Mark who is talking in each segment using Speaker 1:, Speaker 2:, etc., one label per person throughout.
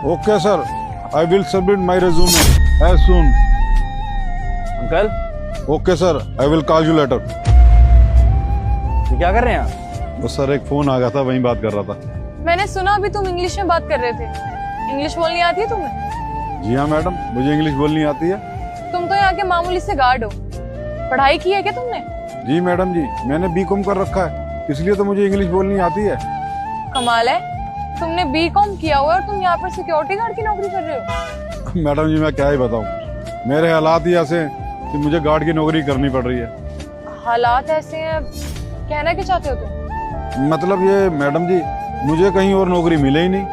Speaker 1: Okay, sir. I will submit my resume as soon.
Speaker 2: Uncle
Speaker 1: Okay, sir. I will call you later.
Speaker 2: ये क्या कर रहे हैं आप?
Speaker 1: तो सर एक फोन आ गया था, वहीं बात कर रहा था।
Speaker 3: मैंने सुना अभी तुम इंग्लिश में बात कर रहे थे। इंग्लिश बोलनी आती है तुम्हें?
Speaker 1: जी हाँ मैडम, मुझे इंग्लिश बोलनी आती है।
Speaker 3: तुम तो यहाँ के मामूली से गार्ड हो। पढ़ाई की है क्या तुमने?
Speaker 1: जी मैडम जी, मैंने बीकॉम कर रखा है, इसलिए तो मुझे इंग्लिश बोलनी आती है।
Speaker 3: कमाल है, तुमने बीकॉम किया हुआ है और तुम यहाँ पर सिक्योरिटी गार्ड की नौकरी कर रहे हो।
Speaker 1: मैडम जी मैं क्या ही बताऊँ, मेरे हालात ही ऐसे हैं कि मुझे गार्ड की नौकरी करनी पड़ रही है।
Speaker 3: हालात ऐसे हैं, कहना क्या चाहते हो तुम?
Speaker 1: मतलब ये मैडम जी, मुझे कहीं और नौकरी मिले ही नहीं।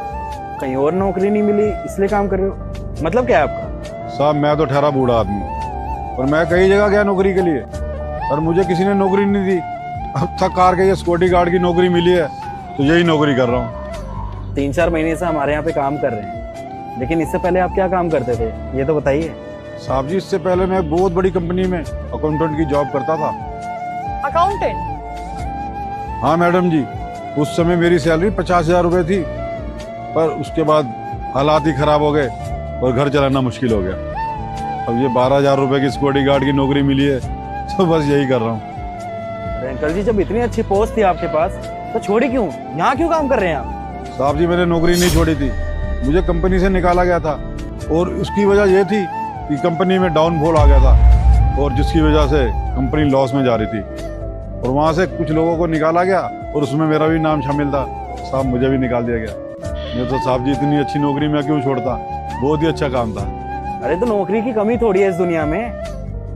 Speaker 2: कहीं और नौकरी नहीं मिली इसलिए काम कर रहे हो? मतलब क्या है आपका?
Speaker 1: साहब मैं तो ठहरा बूढ़ा आदमी हूँ और मैं कई जगह गया नौकरी के लिए, पर मुझे किसी ने नौकरी नहीं दी। अब तक कार के ये सिक्योरिटी गार्ड की नौकरी मिली है, तो यही नौकरी कर रहा हूँ।
Speaker 2: 3-4 महीने से हमारे यहाँ पे काम कर रहे हैं, लेकिन इससे पहले आप क्या काम करते थे ये तो बताइए।
Speaker 1: साहब जी इससे पहले मैं बहुत बड़ी कंपनी में अकाउंटेंट की जॉब करता था।
Speaker 3: अकाउंटेंट?
Speaker 1: हाँ मैडम जी, उस समय मेरी सैलरी 50,000 रुपये थी, पर उसके बाद हालात ही खराब हो गए और घर चलाना मुश्किल हो गया। अब ये 12,000 रुपये की सिक्योरिटी गार्ड की नौकरी मिली है, तो बस यही कर रहा हूँ।
Speaker 2: अरे अंकल जी, जब इतनी अच्छी पोस्ट थी आपके पास तो छोड़ी क्यों? यहाँ क्यों काम कर रहे हैं आप?
Speaker 1: साहब जी मैंने नौकरी नहीं छोड़ी थी, मुझे कंपनी से निकाला गया था और उसकी वजह ये थी कि कंपनी में डाउनफॉल आ गया था, और जिसकी वजह से कंपनी लॉस में जा रही थी, और वहाँ से कुछ लोगों को निकाला गया और उसमें मेरा भी नाम शामिल था। साहब मुझे भी निकाल दिया गया। मैं तो साहब जी इतनी अच्छी नौकरी मैं क्यों छोड़ता, बहुत ही अच्छा काम था।
Speaker 2: अरे तो नौकरी की कमी थोड़ी है इस दुनिया में,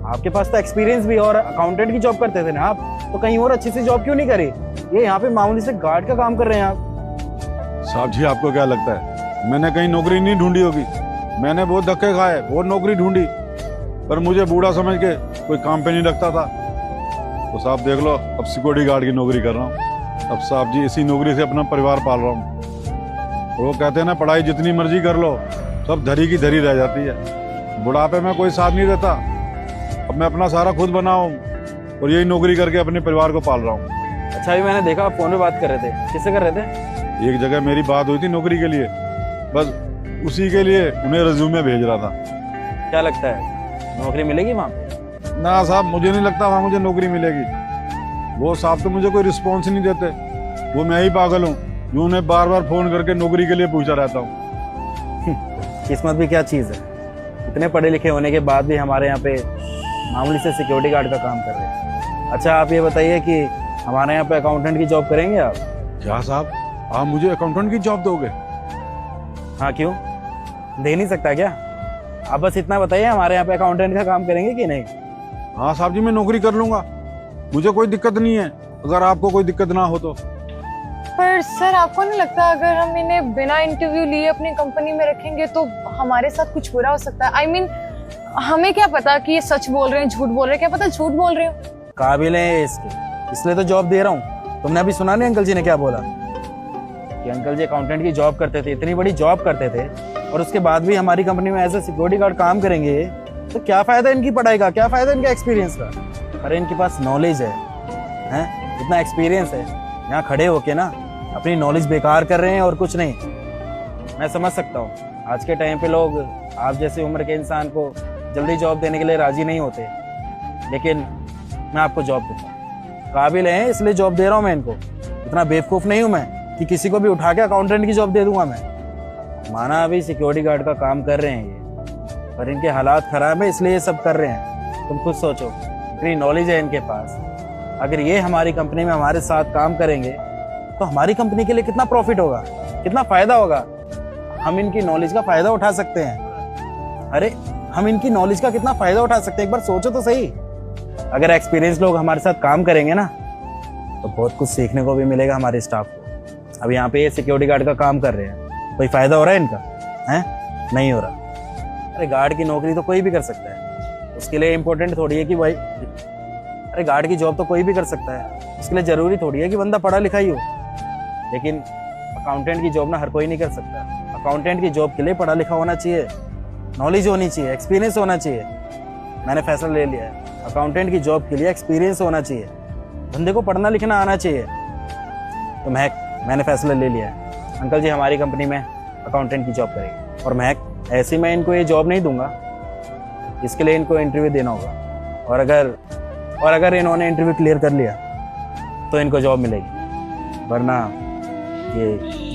Speaker 2: आपके पास तो एक्सपीरियंस भी, और अकाउंटेंट की जॉब करते थे ना आप, तो कहीं और अच्छी सी जॉब क्यों नहीं करी? ये यहाँ पे मामूली से गार्ड का काम कर रहे हैं आप।
Speaker 1: साहब जी आपको क्या लगता है मैंने कहीं नौकरी नहीं ढूंढी होगी? मैंने बहुत धक्के खाए, बहुत नौकरी ढूंढी, पर मुझे बूढ़ा समझ के कोई काम पे नहीं लगता था। तो साहब देख लो, अब सिक्योरिटी गार्ड की नौकरी कर रहा हूँ। अब साहब जी इसी नौकरी से अपना परिवार पाल रहा हूँ। और वो कहते हैं ना, पढ़ाई जितनी मर्जी कर लो सब धरी की धरी रह जाती है। बुढ़ापे में कोई साथ नहीं देता। अब मैं अपना सारा खुद बना हूँ और यही नौकरी करके अपने परिवार को पाल रहा हूँ।
Speaker 2: अच्छा, अभी मैंने देखा आप फोन पे बात कर रहे थे, किससे कर रहे थे?
Speaker 1: एक जगह मेरी बात हुई थी नौकरी के लिए, बस उसी के लिए उन्हें रिज्यूमे भेज रहा था।
Speaker 2: क्या लगता है नौकरी मिलेगी वहाँ पे?
Speaker 1: ना साहब, मुझे नहीं लगता वहाँ मुझे नौकरी मिलेगी। वो साहब तो मुझे कोई रिस्पॉन्स नहीं देते। वो मैं ही पागल हूँ जो उन्हें बार बार फोन करके नौकरी के लिए पूछा रहता हूँ।
Speaker 2: किस्मत भी क्या चीज़ है, इतने पढ़े लिखे होने के बाद भी हमारे यहाँ पे मामूली से सिक्योरिटी गार्ड का काम कर रहे हैं। अच्छा आप ये बताइए कि हमारे यहाँ पे अकाउंटेंट की जॉब करेंगे आप?
Speaker 1: क्या साहब, आप मुझे अकाउंटेंट की जॉब दोगे?
Speaker 2: हाँ, क्यों दे नहीं सकता क्या? आप बस इतना बताइए, हमारे यहाँ पे अकाउंटेंट का काम करेंगे कि नहीं?
Speaker 1: हाँ साहब जी, मैं नौकरी कर लूंगा, मुझे कोई दिक्कत नहीं है, अगर आपको कोई दिक्कत ना हो तो।
Speaker 3: पर सर आपको नहीं लगता अगर हम इन्हें बिना इंटरव्यू लिए अपनी कंपनी में रखेंगे तो हमारे साथ कुछ बुरा हो सकता है? I mean, हमें क्या पता कि ये सच बोल रहे हैं झूठ बोल रहे हैं, क्या पता झूठ बोल रहे हो।
Speaker 2: काबिल है इसके, इसलिए तो जॉब दे रहा हूँ। तुमने अभी सुना नहीं अंकल जी ने क्या बोला कि अंकल जी अकाउंटेंट की जॉब करते थे, इतनी बड़ी जॉब करते थे, और उसके बाद भी हमारी कंपनी में एज ए सिक्योरिटी गार्ड काम करेंगे, तो क्या फायदा इनकी पढ़ाई का, क्या फायदा इनका एक्सपीरियंस का? अरे इनके पास नॉलेज है, इतना एक्सपीरियंस है, यहाँ खड़े होके ना अपनी नॉलेज बेकार कर रहे हैं और कुछ नहीं। मैं समझ सकता हूँ आज के टाइम पे लोग आप जैसी उम्र के इंसान को जल्दी जॉब देने के लिए राजी नहीं होते, लेकिन मैं आपको जॉब दूंगा। काबिल हैं इसलिए जॉब दे रहा हूँ मैं इनको। इतना बेवकूफ़ नहीं हूँ मैं कि किसी को भी उठा के अकाउंटेंट की जॉब दे दूंगा मैं। माना अभी सिक्योरिटी गार्ड का काम कर रहे हैं ये, पर इनके हालात खराब है इसलिए ये सब कर रहे हैं। तुम खुद सोचो, इतनी नॉलेज है इनके पास, अगर ये हमारी कंपनी में हमारे साथ काम करेंगे तो हमारी कंपनी के लिए कितना प्रॉफिट होगा, कितना फायदा होगा। हम इनकी नॉलेज का फायदा उठा सकते हैं। अरे हम इनकी नॉलेज का कितना फायदा उठा सकते हैं, एक बार सोचो तो सही। अगर एक्सपीरियंस लोग हमारे साथ काम करेंगे ना तो बहुत कुछ सीखने को भी मिलेगा हमारे स्टाफ को। अब यहाँ पे ये सिक्योरिटी गार्ड का काम कर रहे हैं, कोई फायदा हो रहा है इनका? है नहीं हो रहा। अरे गार्ड की नौकरी तो कोई भी कर सकता है, उसके लिए इम्पोर्टेंट थोड़ी है कि भाई, अरे गार्ड की जॉब तो कोई भी कर सकता है, उसके लिए जरूरी थोड़ी है कि बंदा पढ़ा लिखा ही हो। लेकिन अकाउंटेंट की जॉब ना हर कोई नहीं कर सकता। अकाउंटेंट की जॉब के लिए पढ़ा लिखा होना चाहिए, नॉलेज होनी चाहिए, एक्सपीरियंस होना चाहिए। मैंने फैसला ले लिया है, अकाउंटेंट की जॉब के लिए एक्सपीरियंस होना चाहिए, बंदे को पढ़ना लिखना आना चाहिए। तो मैंने फैसला ले लिया है। अंकल जी हमारी कंपनी में अकाउंटेंट की जॉब करेगी। और महक, ऐसे मैं इनको ये जॉब नहीं दूंगा, इसके लिए इनको इंटरव्यू देना होगा। और अगर इन्होंने इंटरव्यू क्लियर कर लिया तो इनको जॉब मिलेगी, वरना ये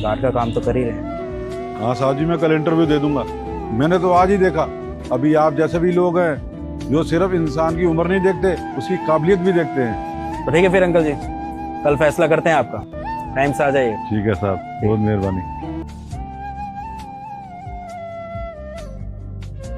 Speaker 2: गार्ड का काम तो कर ही रहे हैं।
Speaker 1: हाँ साहब जी, मैं कल इंटरव्यू दे दूंगा। मैंने तो आज ही देखा, अभी आप जैसे भी लोग हैं जो सिर्फ इंसान की उम्र नहीं देखते, उसकी काबिलियत भी देखते हैं।
Speaker 2: तो ठीक है फिर अंकल जी, कल फैसला करते हैं आपका, टाइम से आ जाइए।
Speaker 1: ठीक है साहब, बहुत मेहरबानी।